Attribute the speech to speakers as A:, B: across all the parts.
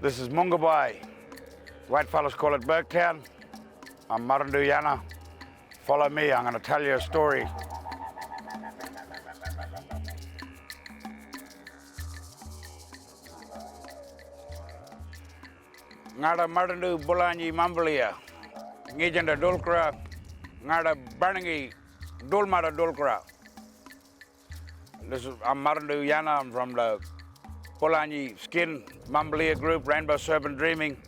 A: This is Mungabai. White fellas call it Burketown. I'm Marundu Yana. Follow me, I'm going to tell you a story. Ngada Marundu Bulanyi Mambalia. Ngijanda Dulkra. Ngada Barningi Dulmada Dulkra. I'm Marundu Yana. I'm from the Bulanyi Skin Mambalia group, Rainbow Serpent Dreaming.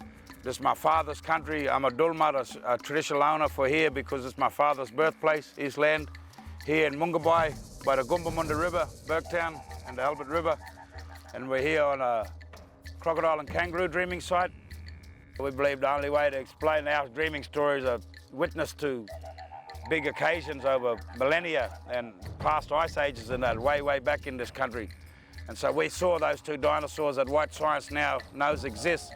A: This is my father's country. I'm a Dulmada, a traditional owner for here because it's my father's birthplace, his land, here in Mungabai by the Goombamunda River, Burketown, and the Albert River. And we're here on a crocodile and kangaroo dreaming site. We believe the only way to explain our dreaming stories are witness to big occasions over millennia and past ice ages and that way back in this country. And so we saw those two dinosaurs that white science now knows exist.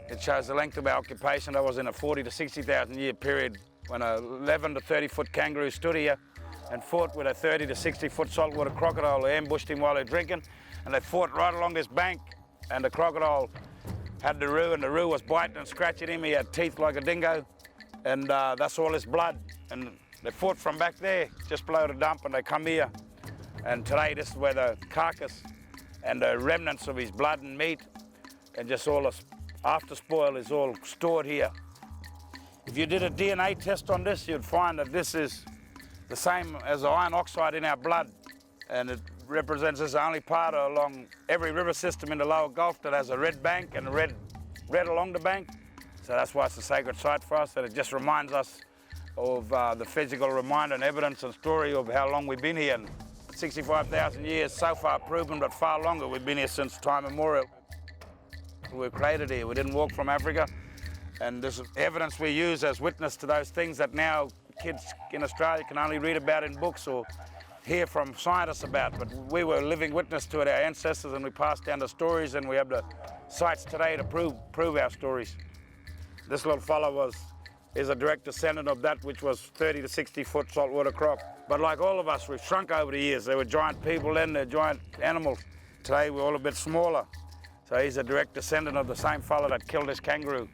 A: It shows the length of our occupation. That was in a 40 to 60,000 year period when a 11 to 30 foot kangaroo stood here and fought with a 30 to 60 foot saltwater crocodile who ambushed him while they're drinking. And they fought right along this bank, and the crocodile had the roo, and the roo was biting and scratching him. He had teeth like a dingo, and that's all his blood. And they fought from back there, just below the dump, and they come here. And today this is where the carcass and the remnants of his blood and meat and just all the after spoil is all stored here. If you did a DNA test on this, you'd find that this is the same as the iron oxide in our blood, and it represents this only part along every river system in the lower Gulf that has a red bank and a red along the bank. So that's why it's a sacred site for us, that it just reminds us of the physical reminder and evidence and story of how long we've been here. And 65,000 years so far proven, but far longer. We've been here since time immemorial. We were created here. We didn't walk from Africa. And this is evidence we use as witness to those things that now kids in Australia can only read about in books or hear from scientists about. But we were living witness to it, our ancestors, and we passed down the stories, and we have the sites today to prove our stories. This little fellow is a direct descendant of that which was 30 to 60 foot saltwater croc. But like all of us, we've shrunk over the years. There were giant people then, they're giant animals. Today we're all a bit smaller. So he's a direct descendant of the same fellow that killed this kangaroo.